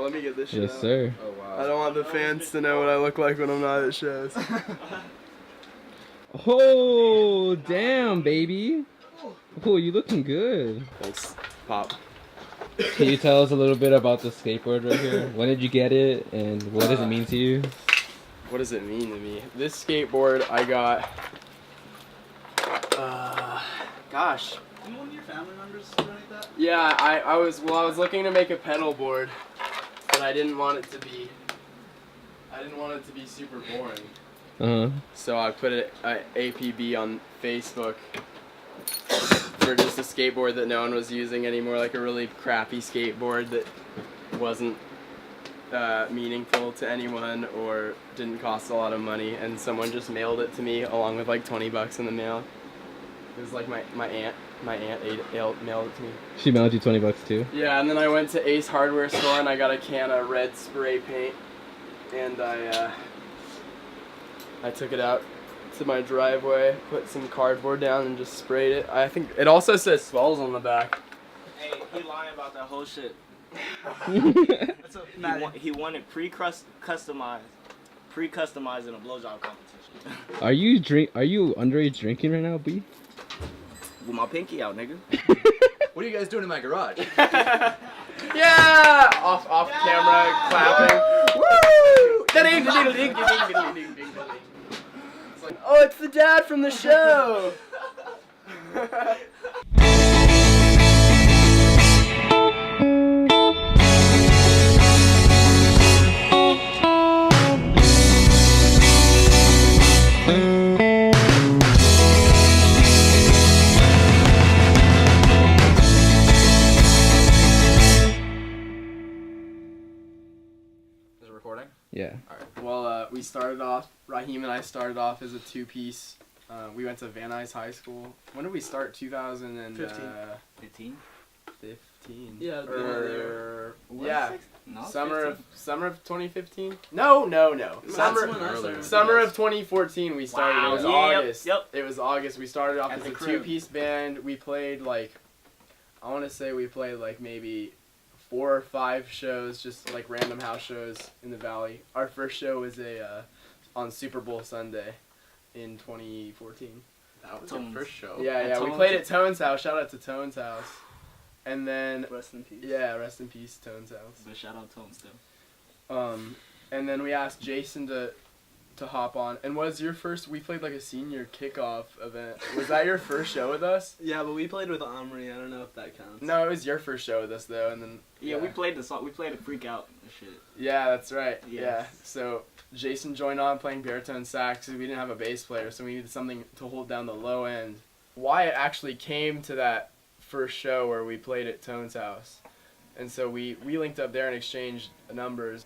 let me get this shit Yes, out. sir. Oh wow. I don't want the fans to know what I look like when I'm not at shows. Oh, damn, baby. Oh, you looking good. Thanks, Pop. Can you tell us a little bit about the skateboard right here? When did you get it, and what does it mean to you? What does it mean to me? This skateboard I got, gosh. Didn't one of your family members donate that? Yeah, I was looking to make a pedal board, but I didn't want it to be super boring. Uh-huh. So I put it APB on Facebook for just a skateboard that no one was using anymore, like a really crappy skateboard that wasn't meaningful to anyone or didn't cost a lot of money, and someone just mailed it to me along with like $20 in the mail. It was like my aunt mailed it to me. She mailed you $20 too? Yeah, and then I went to Ace Hardware store and I got a can of red spray paint, and I took it out to my driveway, put some cardboard down, and just sprayed it. I think it also says Swells on the back. Hey, he lying about that whole shit. He wanted pre-customized in a blowjob competition. Are you underage drinking right now, B? With my pinky out, nigga. What are you guys doing in my garage? Yeah! Off camera clapping. Woo! It's like, oh, it's the dad from the show. Is it recording? Yeah. Well, we started off, Raheem and I started off as a two-piece. We went to Van Nuys High School. When did we start? 15? 15. Yeah, Yeah. No, Summer 15. of 2015? No. That's when I started. Summer of 2014 we started. Wow, It was yep, August. yep. It was August. We started off At as the a crib. two-piece band. We played like, I want to say we played like maybe 4 or 5 shows, just like random house shows in the Valley. Our first show was on Super Bowl Sunday in 2014. That was your first show. Yeah, we played at Tone's house. Shout out to Tone's house. And then, Rest in peace. yeah, rest in peace, Tone's house. But shout out Tone still. And then we asked Jason to hop on. And was your first? We played like a senior kickoff event. Was that your first show with us? Yeah, but we played with Omri. I don't know if that counts. No, it was your first show with us though. And then Yeah, we played the song. We played a freak out and shit. Yeah, that's right. Yes. Yeah. So Jason joined on playing baritone sax. We didn't have a bass player, so we needed something to hold down the low end. Wyatt actually came to that first show where we played at Tone's house, and so we linked up there and exchanged numbers.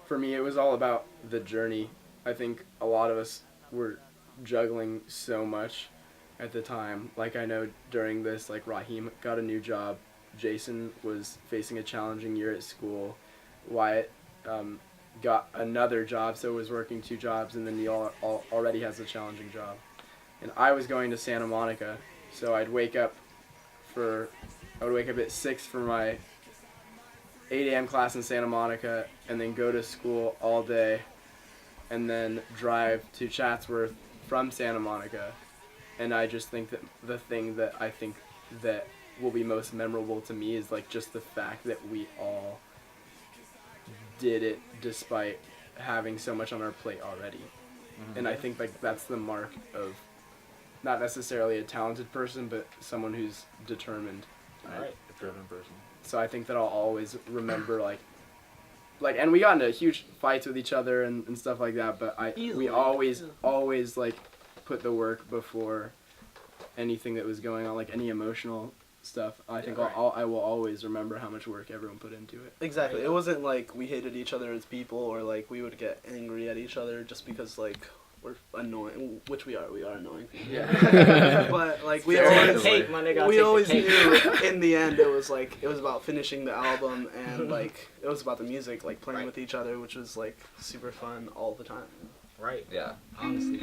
For me, it was all about the journey. I think a lot of us were juggling so much at the time. Like I know during this, like Raheem got a new job, Jason was facing a challenging year at school, Wyatt got another job, so was working 2 jobs, and then he already has a challenging job. And I was going to Santa Monica, so I would wake up at 6 for my 8 a.m. class in Santa Monica, and then go to school all day, and then drive to Chatsworth from Santa Monica. And I just think that the thing that I think that will be most memorable to me is like just the fact that we all did it despite having so much on our plate already. Mm-hmm. And I think like that's the mark of not necessarily a talented person, but someone who's determined. Right. A driven person. So I think that I'll always remember like, and we got into huge fights with each other and stuff like that, but we always like put the work before anything that was going on, like any emotional stuff. I think I will always remember how much work everyone put into it. Exactly. It wasn't like we hated each other as people, or like we would get angry at each other just because like we're annoying, which we are. We are annoying people. Yeah. But like we We always knew in the end it was about finishing the album, and like it was about the music, like playing with each other, which was like super fun all the time. Right. Yeah. Honestly.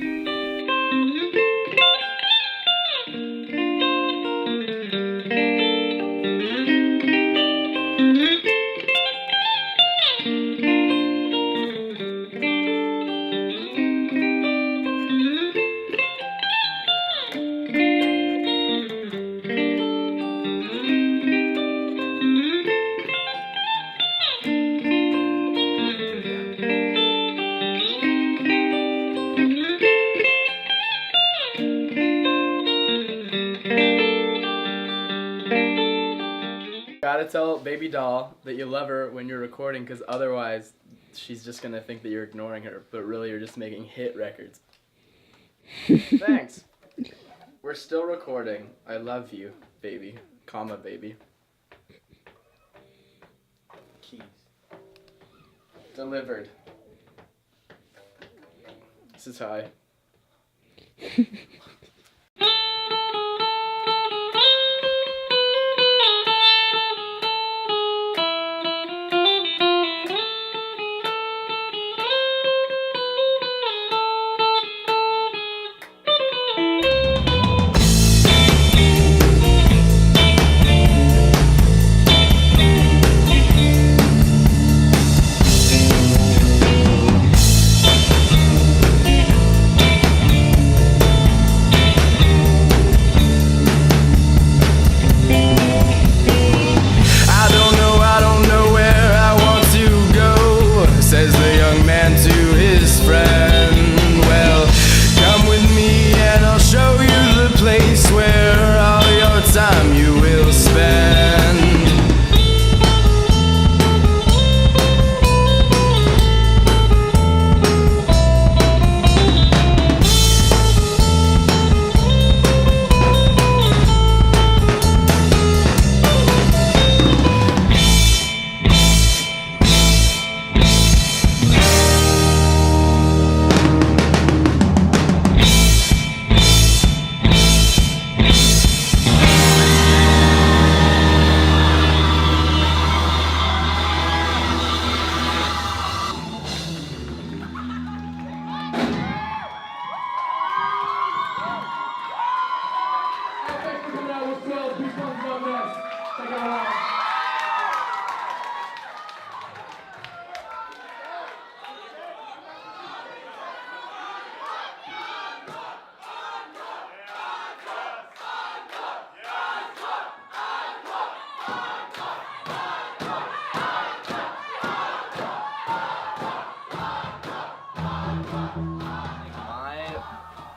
baby doll that you love her when you're recording, because otherwise she's just gonna think that you're ignoring her, but really you're just making hit records. Thanks. We're still recording. I love you, baby. Comma, baby. Keys. Delivered. This is high.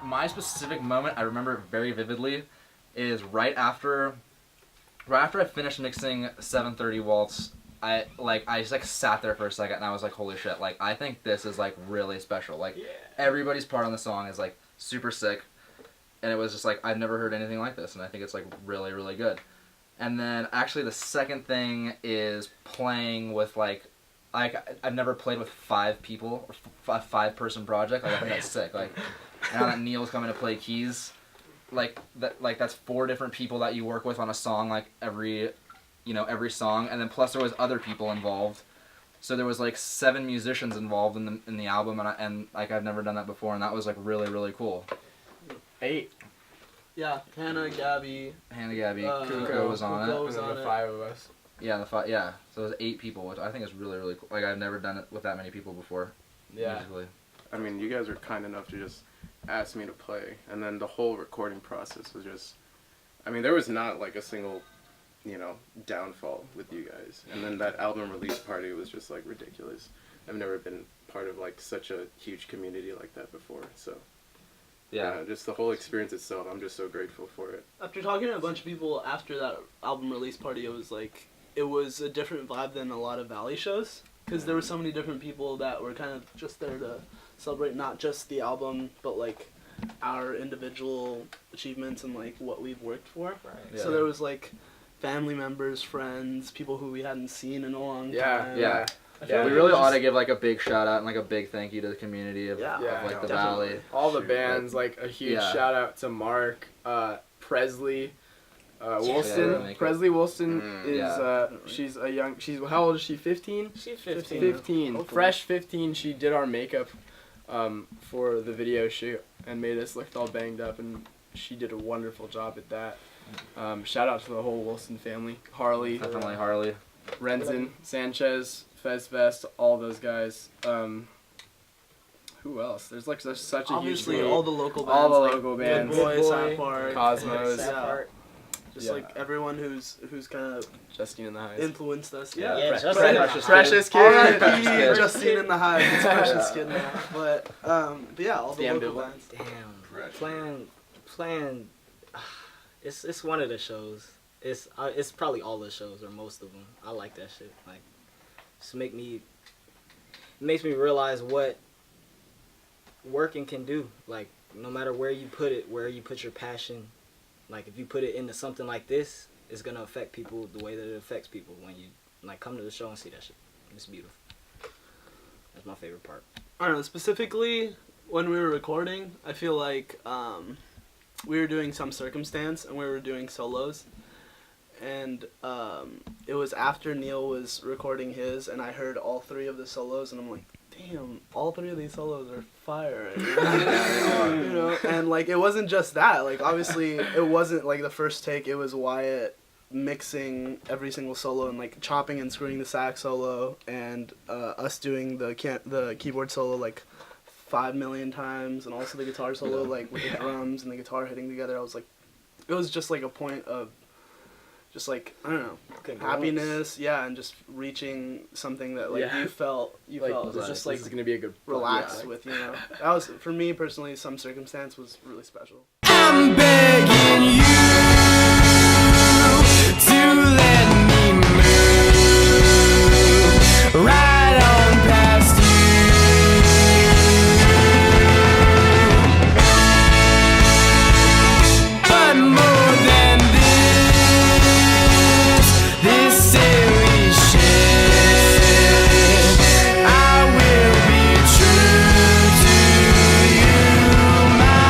My specific moment I remember very vividly is right after I finished mixing 730 Waltz. I just sat there for a second and I was like, holy shit, like I think this is like really special. Like everybody's part on the song is like super sick, and it was just like I've never heard anything like this, and I think it's like really, really good. And then actually the second thing is playing with like I've never played with 5 people, a 5-person project. Like I think that's sick. Like, and now that Neil's coming to play keys, like that's 4 different people that you work with on a song, like every song, and then plus there was other people involved. So there was like 7 musicians involved in the album, and like I've never done that before, and that was like really, really cool. 8. Yeah, Hannah, Gabby, Kuko was on it. And then the 5 of us. Yeah, so it was 8 people, which I think is really, really cool. Like I've never done it with that many people before. Yeah. Musically. I mean, you guys were kind enough to just ask me to play, and then the whole recording process was just, I mean, there was not like a single, downfall with you guys. And then that album release party was just like ridiculous. I've never been part of like such a huge community like that before, so. Yeah, just the whole experience itself, I'm just so grateful for it. After talking to a bunch of people after that album release party, it was a different vibe than a lot of Valley shows, because there were so many different people that were kind of just there to celebrate not just the album, but like our individual achievements and like what we've worked for. Right. Yeah. So there was like family members, friends, people who we hadn't seen in a long time. Yeah. Yeah, we really ought to give like a big shout out and like a big thank you to the community of like the definitely. Valley. All the bands, like a huge shout out to Mark, Presley, Woolston. Yeah, Presley Woolston is how old is she? 15? She's 15. 15. Hopefully. Fresh 15. She did our makeup for the video shoot and made us look all banged up, and she did a wonderful job at that. Shout out to the whole Woolston family. Harley. Definitely Harley. Renzen, Sanchez, Fez Vest, all those guys. Who else? There's such a Obviously, huge all the local bands. all the like local bands. Good Boy, Good Boy, South Park, Cosmos. Just like everyone who's kind of Justine in the Highs. influenced us. Yeah, Precious Kid. R.I.P. Justine in the Highs. It's Precious Kid now. But yeah, all the local bands. Damn. Playing. It's one of the shows. It's probably all the shows or most of them. I like that shit. Like, just it makes me realize what working can do. Like, no matter where you put it, where you put your passion, like if you put it into something like this, it's gonna affect people the way that it affects people when you like come to the show and see that shit. It's beautiful. That's my favorite part. I don't know, specifically when we were recording, I feel like we were doing Some Circumstance and we were doing solos. And it was after Neil was recording his, and I heard all 3 of the solos, and I'm like, damn, all 3 of these solos are fire. You know? And like, it wasn't just that. Like, obviously, it wasn't like the first take. It was Wyatt mixing every single solo and like chopping and screwing the sax solo, and us doing the keyboard solo like 5 million times, and also the guitar solo like with the drums and the guitar hitting together. I was like, it was just like a point of just like, I don't know, happiness, yeah, and just reaching something that like you felt was just like this is gonna be a good relax with, you know. That was, for me personally, Some Circumstance was really special. I'm begging you to let me move right on past you. But more than this silly shit, I will be true to you, my